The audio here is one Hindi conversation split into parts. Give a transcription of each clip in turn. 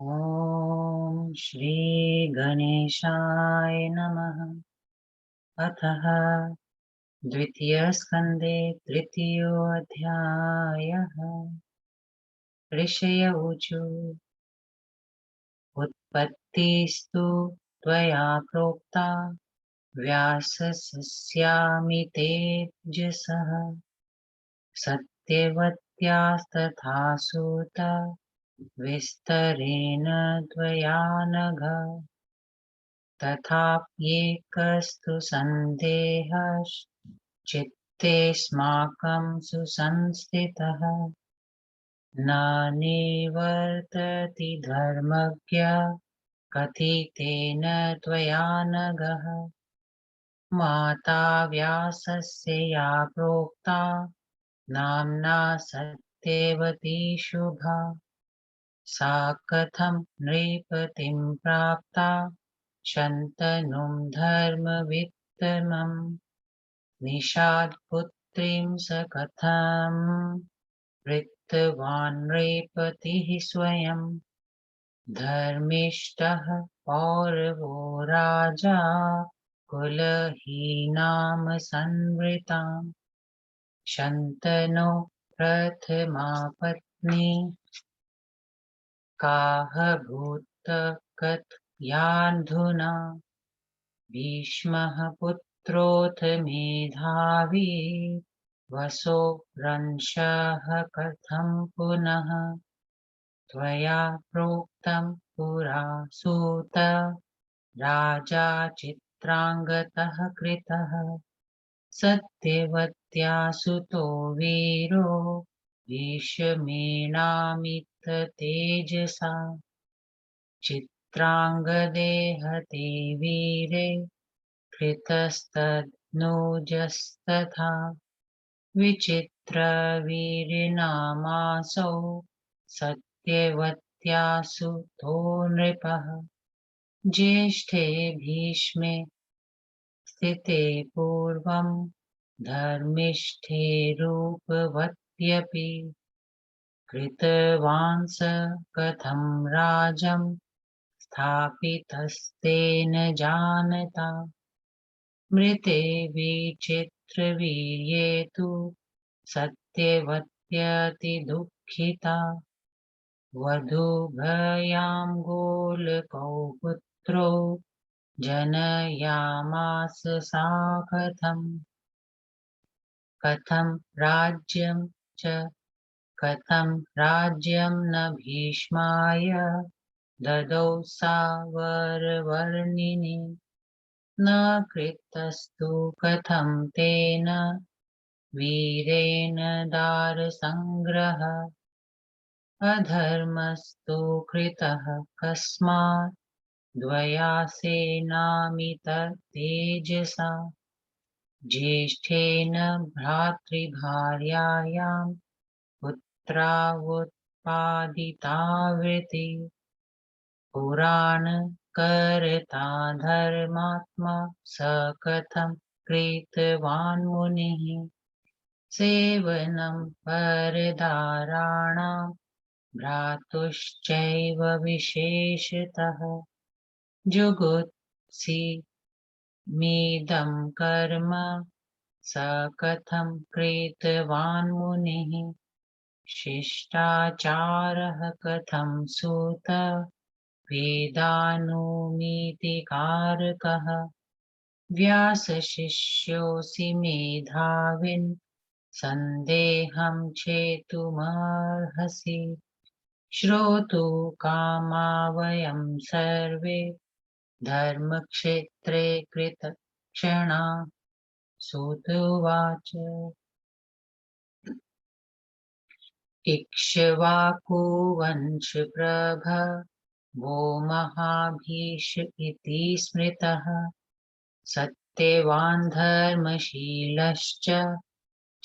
ॐ श्री गणेशाय नमः। अथः द्वितीयस्कन्धे तृतीयोऽध्यायः। ऋषय ऊचु उत्पत्तिस्तु त्वया प्रोक्ता व्यासस्यामितेजसः सत्यवत्यास्तथा सूत विस्तरेण त्वया नघ तथाप्येकस्तु सन्देहश्चित्तेऽस्माकं सुसंस्थितः न निवर्तति धर्मज्ञ कथितेन त्वया नघः माता व्यासस्य या प्रोक्ता नाम्ना सत्यवती शुभा सा कथं नृपतिं प्राप्ता शन्तनुं धर्मवित्तमम् निषादपुत्रीं स कथं वृत्तवान् नृपतिः स्वयं धर्मिष्ठः पौरवो राजा कुलहीनां संवृताम् शन्तनो प्रथमा पत्नी काः भूत कथयाधुना भीष्मः पुत्रोऽथ मेधावी वसो रंशः कथं पुनः त्वया प्रोक्तं पुरा सूत राजा चित्रांगतः कृतः सत्यवत्या सुतो वीरो भीष्मेणामित तेजसा चित्रांगदेहते वीरे कृतस्तद्नुजस्तथा विचित्रवीर्यनामासौ सत्यवत्या सुतो नृपः ज्येष्ठे भीष्मे स्थिते पूर्वं धर्मिष्ठे रूपवत्यपि कृतवान् स कथं राजं स्थापितस्तेन जानता मृते विचित्रवीर्ये तु सत्यवत्यतिदुःखिता वधूभयां गोलकौ पुत्रो जनयामास सा कथं राज्यं च कथं राज्यं न भीष्माय ददौ सा वरवर्णिनी न कृतस्तु कथं तेन वीरेण दारसंग्रहः अधर्मस्तु कृतः कस्मात् द्वयासेनामिततेजसा ज्येष्ठेन भ्रातृभार्यायां पुत्रावुत्पादितावृति पुराणकर्ता धर्मात्मा स कथं कृतवान् मुनिः सेवनं परदाराणां भ्रातुश्चैव विशेषतः जुगुप्सिमिदं कर्म स कथं कृतवान् मुनिः शिष्टाचारः कथं सूत वेदानुमितिकारकः व्यासशिष्योऽसि मेधाविन् सन्देहं छेतुमर्हसि श्रोतुकामा वयं सर्वे धर्मक्षेत्रे कृतक्षणा सूत उवाच इक्ष्वाकुवंशप्रभवो महाभीष इति स्मृतः सत्यवान् धर्मशीलश्च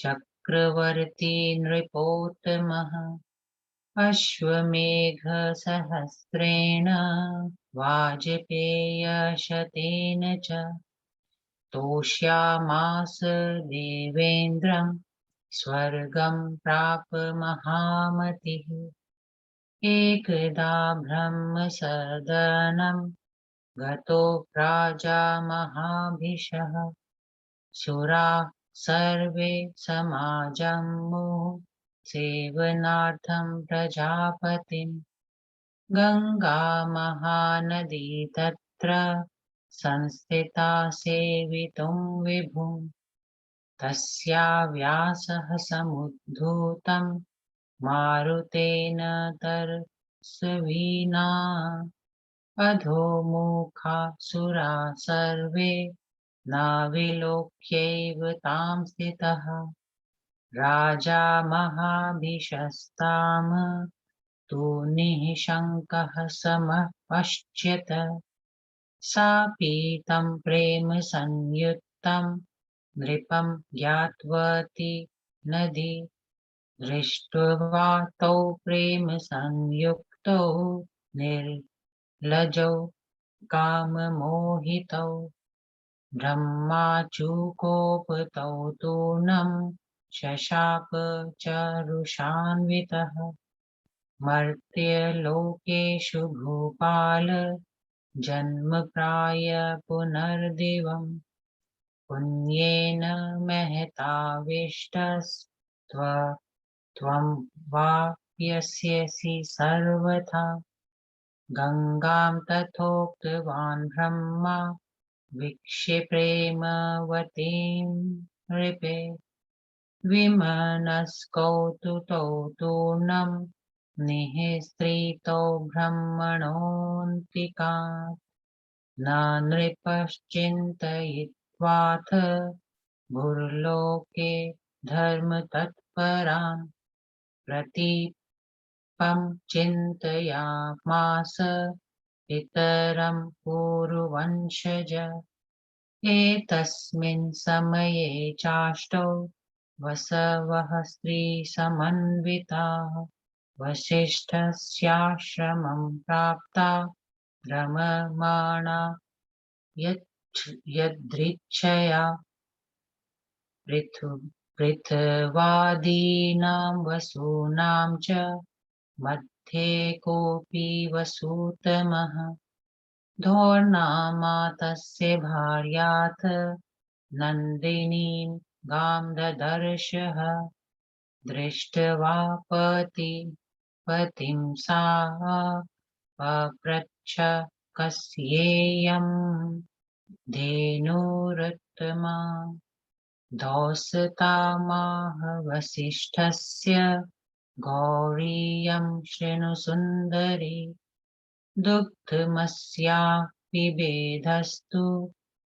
चक्रवर्ती नृपोत्तमः अश्वमेधसहस्रेण वाजपेयशतेन च तोष्यामास देवेन्द्रं स्वर्गं प्राप महामतिः एकदा ब्रह्मसदनं गतो राजा महाभिषः सुराः सर्वे समाजम्मुः सेवनार्थं प्रजापतिम् गङ्गामहानदी तत्र संस्थिता सेवितुं विभुम् तस्या व्यासः समुद्धूतं मारुतेन तरस्विना अधोमुखा सुरा सर्वे नाविलोक्यैव तां स्थितः राजा महाभिषस्ताम तु निःशङ्कः समः पश्यत सा पीतं प्रेम संयुक्तं नृपं ज्ञातवती नदी दृष्ट्वा तौ प्रेम संयुक्तौ निर्लजौ काममोहितौ ब्रह्माच्युकोपतौ तूर्णं शशाप चारुषान्वितः मर्त्यलोकेषु भूपाल जन्म प्राय पुनर्दिवम् पुण्येन महताविष्टस्त्वं वाप्स्यसि सर्वथा गङ्गां तथोक्तवान् ब्रह्मा वीक्ष्य प्रेमवतीं नृपे विमनस्कौतुकौ तूर्णं निःसृतौ ब्रह्मणोऽन्तिकात् न नृपश्चिन्तयित्वाथ भूर्लोके धर्मतत्परान् प्रतीपं चिन्तयामास पितरं पूर्ववंशज एतस्मिन् समये चाष्टौ वसवः स्त्रीसमन्विताः वसिष्ठस्याश्रमं प्राप्ता रममाणा यदृच्छया पृथ्वादीनां वसूनां च मध्ये कोऽपि वसूतमः धोर्नामा तस्य भार्याथ नन्दिनीं गां ददर्शः दृष्ट्वा पतिं सा पप्रच्छ कस्येयं धेनुरुत्तमा दोषतामाह वसिष्ठस्य गौरीयं शृणु सुन्दरी दुग्धमस्या पिबेधस्तु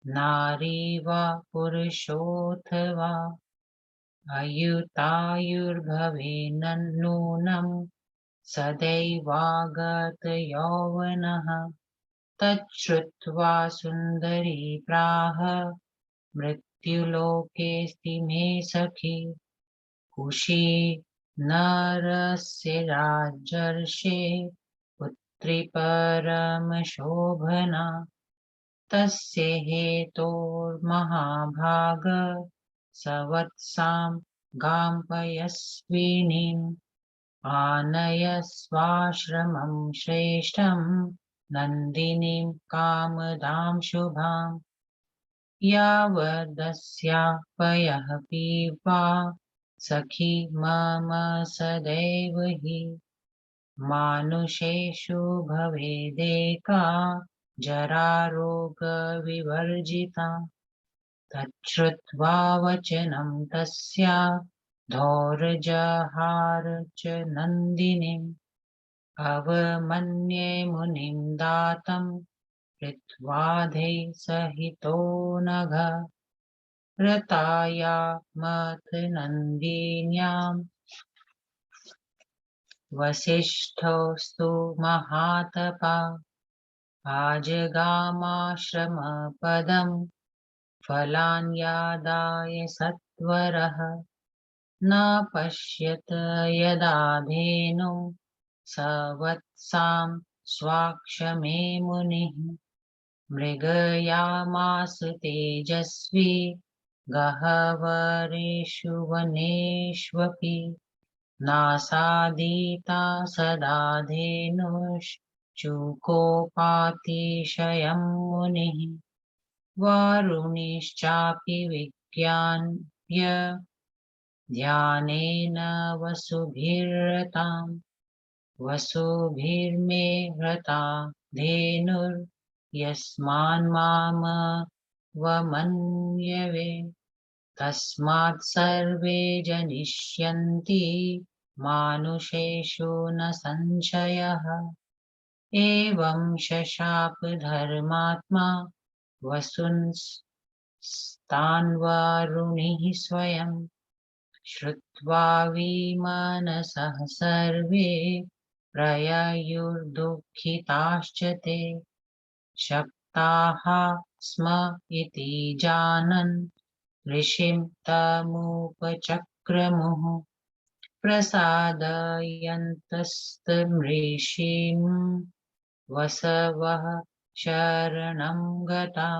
नारी वा पुरुषोऽथवा अयुतायुर्भवे नूनं सदैवागत यौवनः तच्छ्रुत्वा सुन्दरी प्राह मृत्युलोकेऽस्ति मे सखी कुशी नरस्य राजर्षे पुत्री परमशोभना तस्य हेतोर्महाभाग सवत्सां गां पयस्विनीम् आनय स्वाश्रमं श्रेष्ठं नन्दिनीं कामदां शुभाम् यावदस्या पयः पीवा सखी मम सदैव हि मानुषेषु भवेदेका जरारोगविवर्जिता तच्छ्रुत्वा वचनं तस्या धौर्जहार च नन्दिनीम् अवमन्ये मुनिं दातं कृत्वाधे सहितो नघ रतायामथ नन्दिन्यां वसिष्ठोऽस्तु महातपा आजगामाश्रमपदं फलान्यादाय सत्वरः न पश्यत यदा धेनुं सवत्सां स्वाक्षमे मुनिः मृगयामास तेजस्वी गहवरेषु वनेष्वपि नासादीता सदा धेनुश्चूकोपातिशयं मुनिः वारुणिश्चापि विज्ञाप्य ध्यानेन वसुभिरताम् वसुभिर्मे हृता धेनुर्यस्मान्मामवमन्यवे तस्मात् सर्वे जनिष्यन्ति मानुषेषु न संशयः एवं शशाप धर्मात्मा वसुंस्तान्वारुणिः स्वयं श्रुत्वा विमानसः सर्वे प्रययुर्दुःखिताश्च ते शक्ताः स्म इति जानन् ऋषिं तमुपचक्रमुः प्रसादयन्तस्तमृषिं वसवः शरणं गता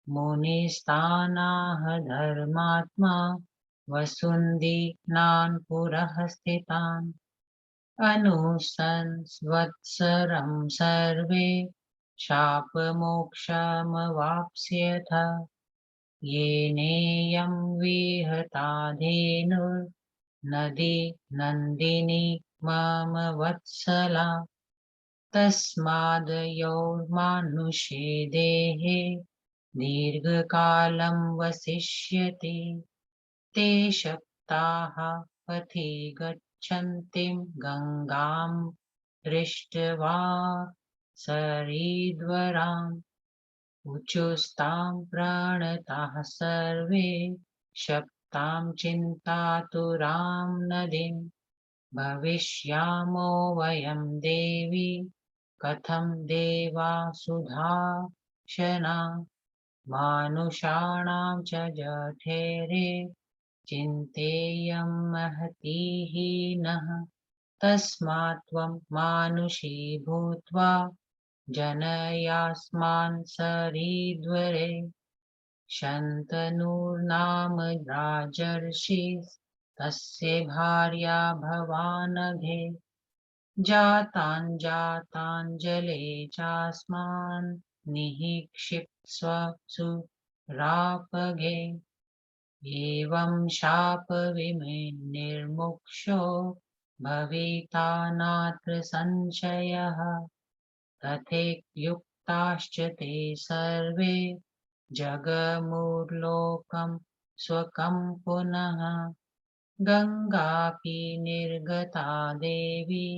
मुनिस्तानाह धर्मात्मा वसुन्दीनान् पुरः स्थितान् अनुसंवत्सरं सर्वे शापमोक्षमवाप्स्यथ येनेयं विहता धेनुर्नदी नन्दिनी मम वत्सला तस्मादयोर्मानुषे देहे दीर्घकालं वसिष्यति ते शक्ताः पथि गच्छन्तीं गङ्गां दृष्ट्वा सरीद्वराम् उचुस्तां प्रणताः सर्वे शक्तां चिन्तातुरां नदीं भविष्यामो वयं देवी कथं देवासुधाशना मानुषाणां च जठेरे चिन्तेयं महती हीनः तस्मात् त्वं मानुषी भूत्वा जनयास्मान् सरीद्वरे शन्तनूर्नाम राजर्षिस्तस्य भार्या भवानघे जाताञ्जले चास्मान् निःक्षिप्स्व सुरापगे एवं शापविमुक्तो भविता नात्र संशयः तथेयुक्ताश्च ते सर्वे जगमुर्लोकं स्वकं पुनः गङ्गापि निर्गता देवी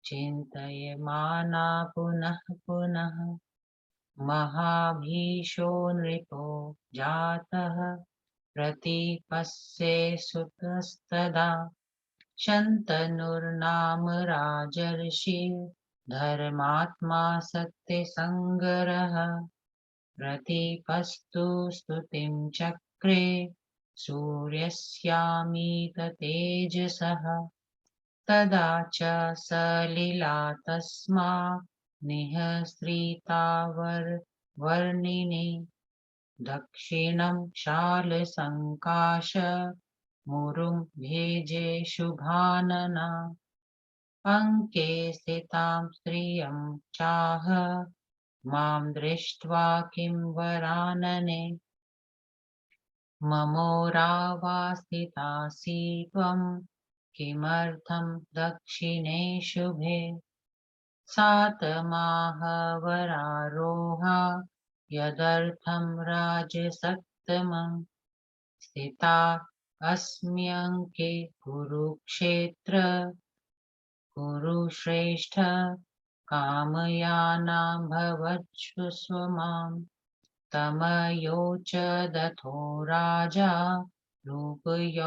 चिन्तयमाना पुनः पुनः महाभीषो नृपो जातः प्रतीपस्य सुतस्तदा शन्तनुर्नाम राजर्षि धर्मात्मा सत्यसङ्गरः प्रतीपस्तु स्तुतिं चक्रे सूर्यस्यामित तेजसः तदा च सलिला तस्मा निःसृतावर्णिनि दक्षिणं शालसङ्काश मुरुं भेजे शुभानना अङ्के स्थितां स्त्रियं चाह मां दृष्ट्वा किं वरानने ममोरावास्थितासि त्वं किमर्थं दक्षिणे शुभे सातमाह वरारोहा यदर्थं राजसत्तमं स्थिता अस्म्यङ्के कुरुक्षेत्र कुरुश्रेष्ठ कामयानां भवत्सु मां तमयोचदथो राजा रूपयौवनशालिनीं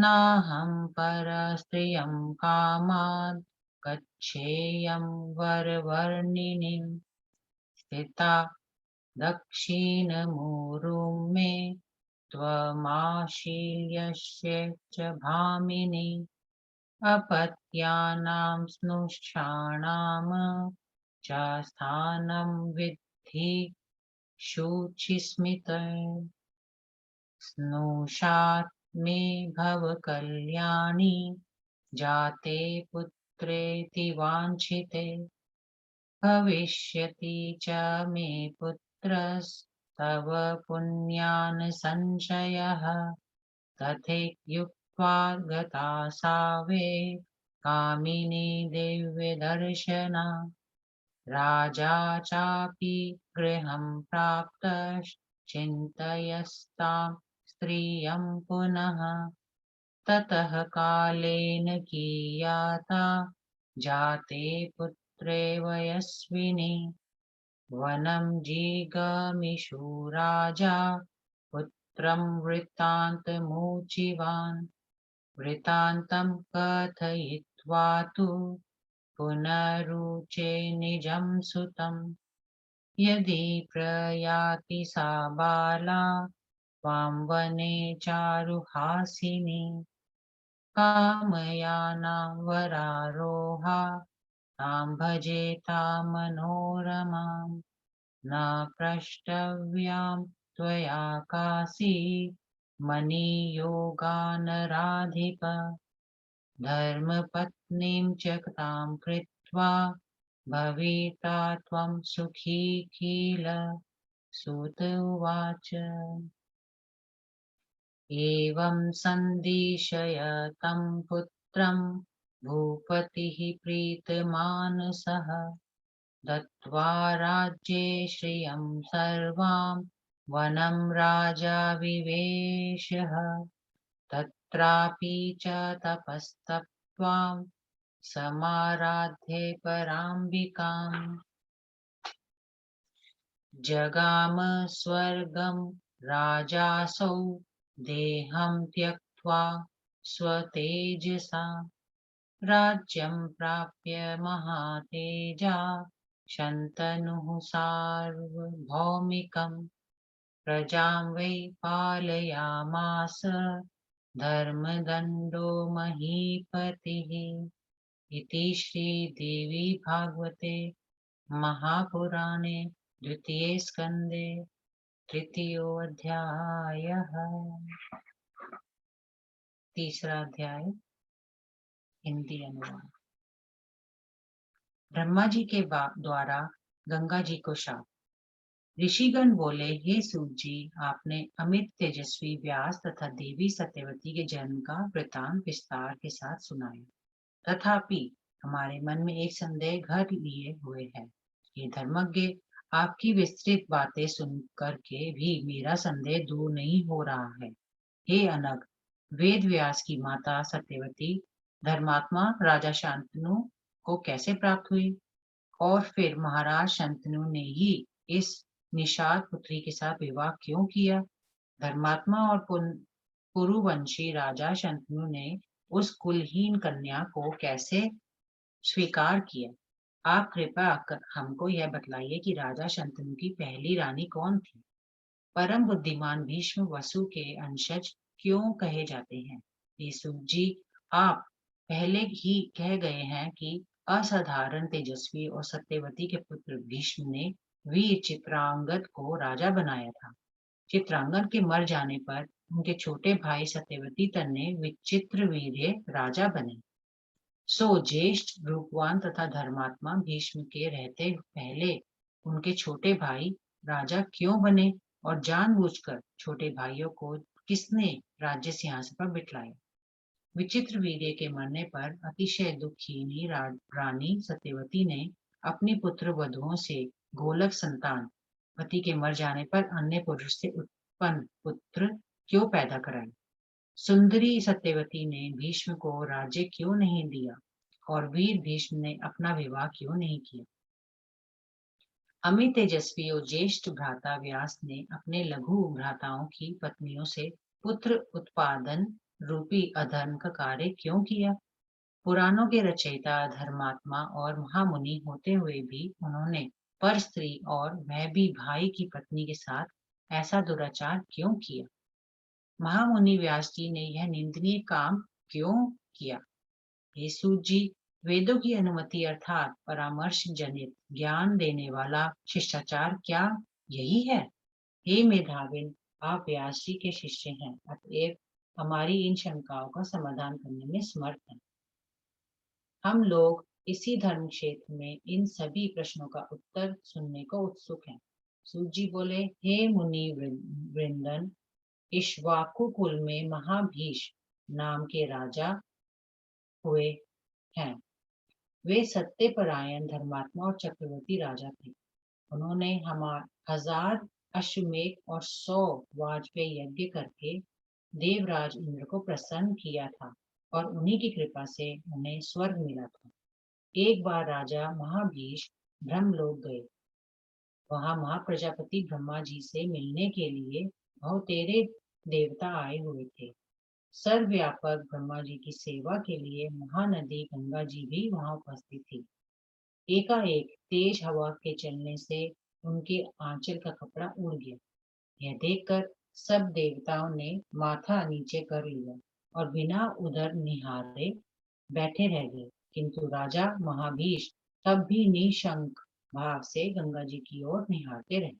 नाहं परस्त्रियं कामात् गच्छेयं वरवर्णिनीं स्थिता दक्षिणमुरुं मे त्वमाशील्यस्य च भामिनी अपत्यानां स्नुषाणां च स्थानं विद्धि शुचिस्मिते स्नुषात् मे भव कल्याणी जाते पुत्रेति वाञ्छिते भविष्यति च मे पुत्रस्तव पुण्यान् संशयः तथेत्युक्त्वा गता सावे कामिनी दिव्यदर्शना राजा चापि गृहं प्राप्तश्चिन्तयस्तां स्त्रियं पुनः ततः कालेन कियाता जाते पुत्रे वयस्विनी वनं जिगामिषु राजा पुत्रं वृत्तान्तमुचिवान् वृत्तान्तं कथयित्वा तु पुनरुचे निजं सुतम् यदि प्रयाति सा बाला त्वां वने चारुहासिनी कामयानां वरारोहा तां भजेतां मनोरमाम् न प्रष्टव्यां त्वया कासीत् मणियोगानराधिप धर्मपत्नीं च तां कृत्वा भविता त्वं सुखी किल सूत उवाच एवं सन्दिशय तं पुत्रं भूपतिः प्रीतमानसः दत्त्वा राज्ये श्रियं सर्वां वनं राजा विवेशः तत्रापि च तपस्तप्त्वां समाराध्ये पराम्बिकाम् जगाम स्वर्गं राजासौ देहं त्यक्त्वा स्वतेजसा राज्यं प्राप्य महातेजा शन्तनुः सार्वभौमिकम् प्रजां वै पालयामास धर्मदण्डो महीपतिः इति श्रीदेवी भागवते महापुराणे द्वितीये स्कन्धे तृतीयोऽध्यायः। तीसरा अध्याय हिंदी अनुवाद। ब्रह्मा जी के द्वारा गंगा जी को शाप। ऋषिगण बोले, हे सूत जी, आपने अमित तेजस्वी व्यास तथा देवी सत्यवती के जन्म का वृतांत विस्तार के साथ सुनाया, तथापि हमारे मन में एक संदेह घर लिए हुए है। ये धर्मज्ञ, आपकी विस्तृत बातें सुनकर के भी मेरा संदेह दूर नहीं हो रहा है। हे अनग, वेद व्यास की माता सत्यवती धर्मात्मा राजा शांतनु को कैसे प्राप्त हुई, और फिर महाराज शांतनु ने ही इस निषाद पुत्री के साथ विवाह क्यों किया? धर्मात्मा और पुरुवंशी राजा शांतनु ने उस कुलहीन कन्या को कैसे स्वीकार किया? आप कृपया कर हमको यह बतलाइए कि राजा शांतनु की पहली रानी कौन थी? परम बुद्धिमान भीष्म वसु के अंशज क्यों कहे जाते हैं? ये सूत जी, आप पहले ही कह गए हैं कि असाधारण तेजस्वी और सत्यवती के पुत्र भीष्म ने वीर चित्रांगद को राजा बनाया था। चित्रांगद के मर जाने पर उनके छोटे भाई सत्यवती तन्ने विचित्र वीर्य राजा बने। सो ज्येष्ठ रूपवान तथा धर्मात्मा भीष्म के रहते पहले उनके छोटे भाई राजा क्यों बने, और जानबूझकर छोटे भाइयों को किसने राज्य सिंहासन पर बिठाया? विचित्र वीर्य के मरने पर अतिशय दुखी रानी सत्यवती ने अपनी पुत्र वधुओं से गोलक संतान पति के मर जाने पर अन्य पुरुष से उत्पन्न पुत्र क्यों पैदा कराए? सुंदरी सत्यवती ने भीष्म को राज्य क्यों नहीं दिया, और वीर भीष्म ने अपना विवाह क्यों नहीं किया? अमित तेजस्वी और ज्येष्ठ भ्राता व्यास ने अपने लघु भ्राताओं की पत्नियों से पुत्र उत्पादन रूपी अधर्म का कार्य क्यों किया? पुराणों के रचयिता धर्मात्मा और महामुनि होते हुए भी उन्होंने पर स्त्री और वह भी भाई की पत्नी के साथ ऐसा दुराचार क्यों किया? महामुनि व्यास जी ने यह निंदनीय काम क्यों किया? हे सूत जी, वेदों की अनुमति अर्थात परामर्श जनित ज्ञान देने वाला शिष्टाचार क्या यही है? हे मेधाविन, आप व्यास जी के शिष्य हैं, अतएव हमारी इन शंकाओं का समाधान करने में समर्थ हैं। हम लोग इसी धर्म क्षेत्र में इन सभी प्रश्नों का उत्तर सुनने को उत्सुक हैं। सूत जी बोले, हे मुनि वृंदन, इक्ष्वाकु कुल में महाभीष नाम के राजा हुए हैं। वे सत्यपरायण, धर्मात्मा और चक्रवर्ती राजा थे। उन्होंने हमारे 1000 अश्वमेध और 100 वाजपेयी यज्ञ करके देवराज इंद्र को प्रसन्न किया था और उन्हीं की कृपा से उन्हें स्वर्ग मिला था। एक बार राजा महाभीष ब्रह्मलोक गए। वहां महाप्रजापति ब्रह्मा जी से मिलने के लिए बहुतेरे देवता आए हुए थे। सर्वव्यापक ब्रह्मा जी की सेवा के लिए महानदी गंगा जी भी वहां उपस्थित थी। एकाएक तेज हवा के चलने से उनके आंचल का कपड़ा उड़ गया। यह देखकर सब देवताओं ने माथा नीचे कर लिया और बिना उधर निहारे बैठे रह गए। किंतु राजा महाभीष तब भी निशंक भाव से गंगा जी की ओर निहारते रहे।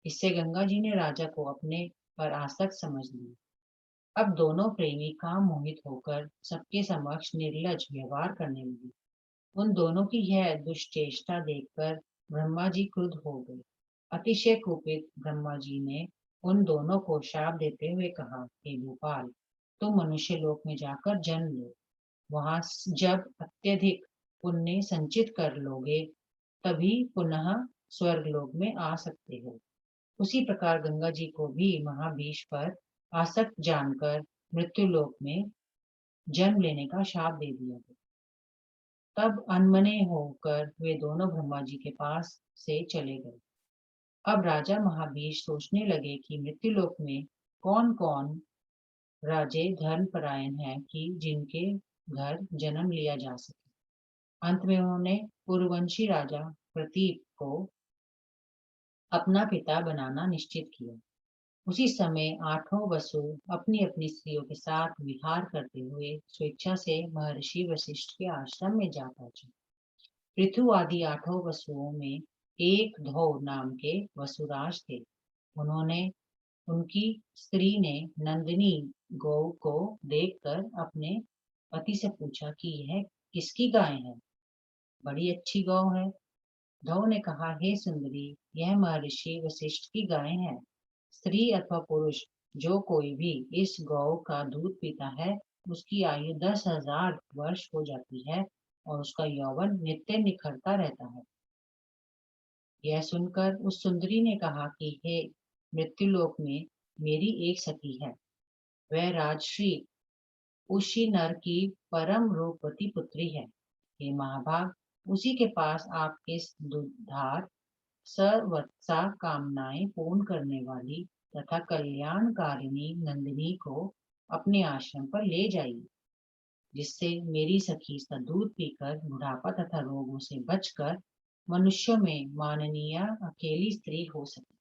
इससे गंगा जी ने राजा को अपने पर आसक्त समझ लिया। अब दोनों प्रेमी काम मोहित होकर सबके समक्ष निर्लज व्यवहार करने लगे। उन दोनों की यह दुष्चेष्टा देखकर ब्रह्मा जी क्रुद्ध हो गए। अतिशय कुपित ब्रह्मा जी ने उन दोनों को शाप देते हुए कहा, हे भोपाल, तुम मनुष्य लोक में जाकर जन्म लो। वहां जब अत्यधिक पुण्य संचित कर लोगे तभी पुनः स्वर्ग लोक में आ सकते हो। उसी प्रकार गंगा जी को भी महाभीष पर आसक्त जानकर मृत्यु लोक में जन्म लेने का शाप दे दिया गया। तब अनमने होकर वे दोनों ब्रह्मा जी के पास से चले गए। अब राजा महाभीष सोचने लगे कि मृत्युलोक में कौन कौन राजे धर्मपरायण हैं कि जिनके घर जन्म लिया जा सके। अंत में उन्होंने पूर्ववंशी राजा प्रतीप को अपना पिता बनाना निश्चित किया। उसी समय 8 वसु अपनी अपनी स्त्रियों के साथ विहार करते हुए स्वेच्छा से महर्षि वशिष्ठ के आश्रम में जा पहुंचे। पृथु आदि 8 वसुओं में एक धौ नाम के वसुराज थे। उन्होंने उनकी स्त्री ने नंदिनी गौ को देखकर अपने पति से पूछा कि यह किसकी गाय है? बड़ी अच्छी गौ है। धौ ने कहा, हे सुंदरी, यह महर्षि वशिष्ठ की गाय है। स्त्री अथवा पुरुष जो कोई भी इस गौ का दूध पीता है उसकी आयु 10,000 वर्ष हो जाती है और उसका यौवन नित्य निखरता रहता है। यह सुनकर उस सुंदरी ने कहा कि हे मृत्युलोक में मेरी एक सखी है। वह राजश्री उशी नर की परम रूपवती पुत्री है। हे महाभाग, उसी के पास आपके दुधार सर्वसा कामनाएं पूर्ण करने वाली तथा कल्याणकारिणी नंदिनी को अपने आश्रम पर ले जाइए, जिससे मेरी सखी इसका दूध पीकर बुढ़ापा तथा रोगों से बचकर मनुष्यों में माननीय अकेली स्त्री हो सके।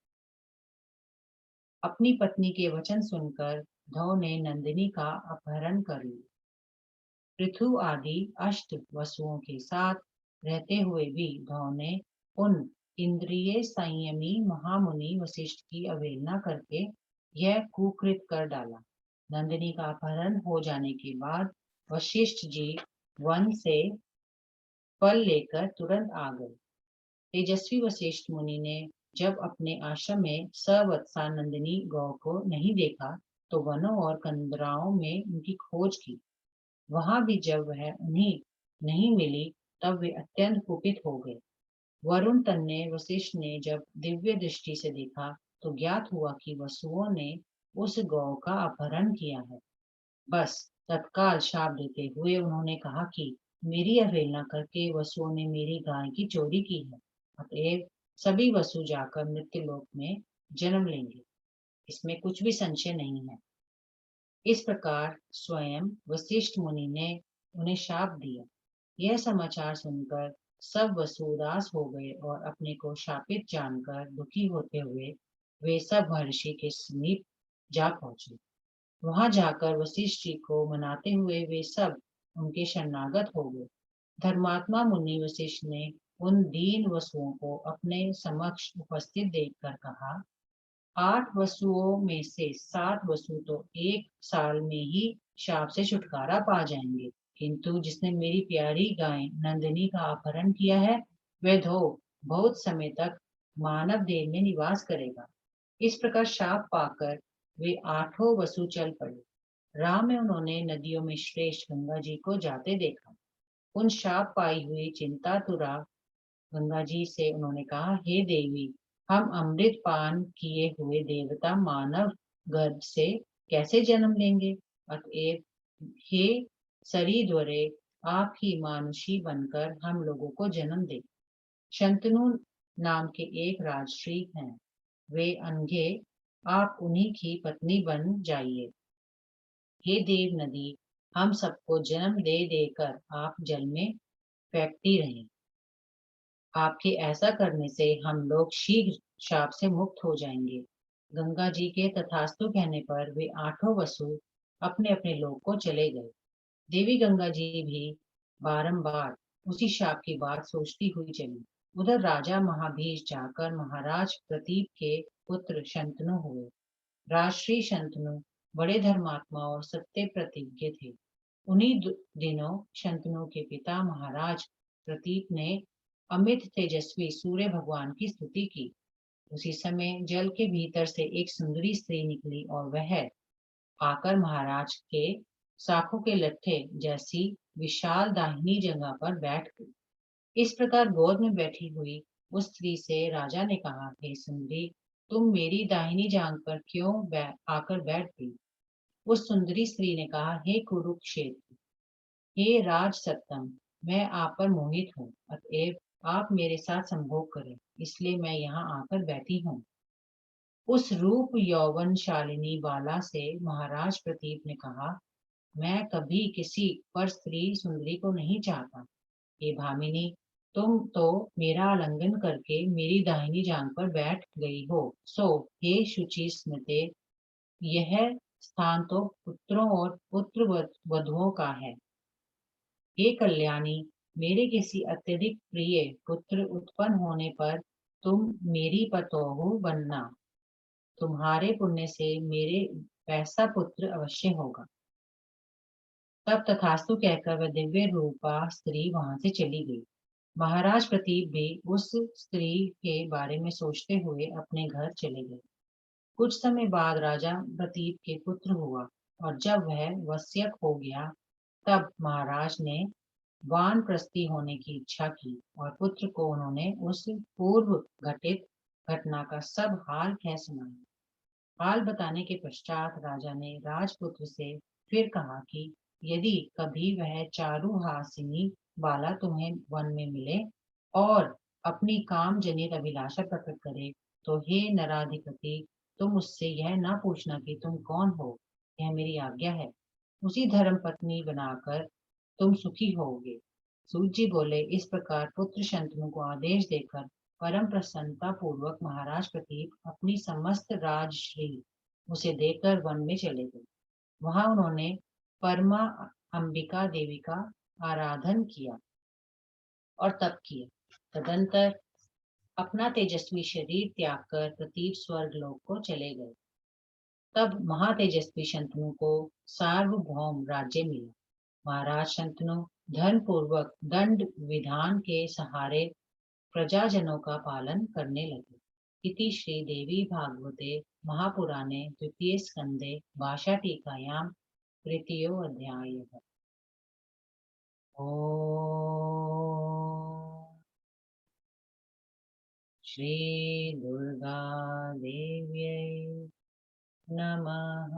अपनी पत्नी के वचन सुनकर धौ ने नंदिनी का अपहरण कर लिया। पृथु आदि अष्ट वसुओं के साथ रहते हुए भी धौ ने उन इंद्रिय संयमी महामुनि वशिष्ठ की अवहेलना करके यह कुकृत कर डाला। नंदिनी का अपहरण हो जाने के बाद वशिष्ठ जी वन से फल लेकर तुरंत आ गए। तेजस्वी वशिष्ठ मुनि ने जब अपने आश्रम में सवत्सा नंदिनी गौ को नहीं देखा तो वनों और कंदराओं में उनकी खोज की। वहां भी जब वह उन्हें नहीं मिली तब वे अत्यंत कुपित हो गए। वरुण तन ने वशिष्ठ ने जब दिव्य दृष्टि से देखा तो ज्ञात हुआ कि वसुओं ने उस गौ का अपहरण किया है। बस तत्काल शाप देते हुए उन्होंने कहा कि मेरी अवहेलना करके वसुओं ने मेरी गाय की चोरी की है। अतएव सभी वसु जाकर मृत्युलोक में जन्म लेंगे, इसमें कुछ भी संशय नहीं है। इस प्रकार स्वयं वशिष्ठ मुनि ने उन्हें शाप दिया। यह समाचार सुनकर सब वसु उदास हो गए और अपने को शापित जानकर दुखी होते हुए वे सब महर्षि के समीप जा पहुंचे। वहां जाकर वशिष्ठ जी को मनाते हुए वे सब उनके शरणागत हो गए। धर्मात्मा मुनि वशिष्ठ ने उन दीन वसुओं को अपने समक्ष उपस्थित देखकर कहा, 8 वसुओं में से 7 वसु तो 1 साल में ही शाप से छुटकारा पा जाएंगे, किंतु जिसने मेरी प्यारी गाय नंदिनी का अपहरण किया है वह बहुत समय तक मानव देह में निवास करेगा। इस प्रकार शाप पाकर वे 8 वसु चल पड़े। राह में उन्होंने नदियों में श्रेष्ठ गंगा जी को जाते देखा। उन शाप पाई हुई चिंतातुरा गंगा जी से उन्होंने कहा, हे देवी, हम अमृत पान किए हुए देवता मानव गर्भ से कैसे जन्म लेंगे? अतएव हे सरीद्वरे, आप ही मानुषी बनकर हम लोगों को जन्म दे। शंतनु नाम के एक राजश्री हैं, वे अनघे, आप उन्हीं की पत्नी बन जाइए। हे देव नदी, हम सबको जन्म दे देकर आप जल में फेंकती रहें। आपके ऐसा करने से हम लोग शीघ्र शाप से मुक्त हो जाएंगे। गंगा जी के तथास्तु कहने पर वे 8 वसु अपने अपने लोक को चले गए। देवी गंगा जी भी बारंबार उसी शाप की बात सोचती हुई चली। उधर राजा महाभीष जाकर महाराज प्रतीप के पुत्र शंतनु हुए। राजश्री शंतनु बड़े धर्मात्मा और सत्य प्रतिज्ञ थे। उन्हीं दिनों शंतनु के पिता महाराज प्रतीप ने अमित तेजस्वी सूर्य भगवान की स्तुति की। उसी समय जल के भीतर से एक सुंदरी स्त्री निकली और वह आकर महाराज के साखों के लट्ठे जैसी विशाल दाहिनी जगह पर बैठ गई। इस प्रकार गोद में बैठी हुई उस स्त्री से राजा ने कहा, हे सुंदरी, तुम मेरी दाहिनी जांग पर क्यों आकर बैठ गई? उस सुंदरी स्त्री ने कहा, हे कुरुक्षेत्र, हे राज सत्तम, मैं आप पर मोहित हूँ, अतएव आप मेरे साथ संभोग करें, इसलिए मैं यहाँ आकर बैठी हूँ। उस रूप यौवन शालिनी बाला से महाराज प्रतीप ने कहा, मैं कभी किसी पर स्त्री सुंदरी को नहीं चाहता। हे भामिनी, तुम तो मेरा आलिंगन करके मेरी दाहिनी जांग पर बैठ गई हो, सो हे शुचि स्मृते, यह स्थान तो पुत्रों और पुत्र वधुओं का है। हे कल्याणी, मेरे किसी अत्यधिक प्रिय पुत्र उत्पन्न होने पर तुम मेरी पतोहू बनना। तुम्हारे पुण्य से मेरे वैसा पुत्र अवश्य होगा। तब तथास्तु कहकर वह दिव्य रूपा स्त्री वहां से चली गई। महाराज प्रतीप भी उस स्त्री के बारे में सोचते हुए अपने घर चले गए। कुछ समय बाद राजा प्रतीप के पुत्र हुआ, और जब वह वस्यक हो गया तब महाराज ने वानप्रस्थी होने की इच्छा की, और पुत्र को उन्होंने उस पूर्व घटित घटना का सब हाल कह सुनाया। हाल बताने के पश्चात राजा ने राजपुत्र से फिर कहा कि यदि कभी वह चारुहासिनी बाला तुम्हें वन में मिले और अपनी काम जनित अभिलाषा प्रकट करे, तो हे नराधिपति, तुम उससे यह ना पूछना कि तुम कौन हो, यह मेरी आज्ञा है। उसी धर्म पत्नी बनाकर तुम सुखी होगे। सूत जी बोले, इस प्रकार पुत्र शंतनु को आदेश देकर परम प्रसन्नता पूर्वक महाराज प्रतीप अपनी समस्त राजश्री उसे देकर वन में चले गए। वहां उन्होंने परमा अंबिका देवी का आराधन किया और तप किया। तदंतर अपना तेजस्वी शरीर त्याग कर प्रतीप स्वर्ग लोक को चले गए। तब महातेजस्वी शंतनु को सार्वभौम राज्य मिला। महाराज शंतनु धर्म पूर्वक दंड विधान के सहारे प्रजाजनों का पालन करने लगे। इति श्री देवी भागवते महापुराणे द्वितीय स्कंदे भाषा टीकायां तृतीयो अध्यायः। ओम श्री दुर्गा देव्यै नमः।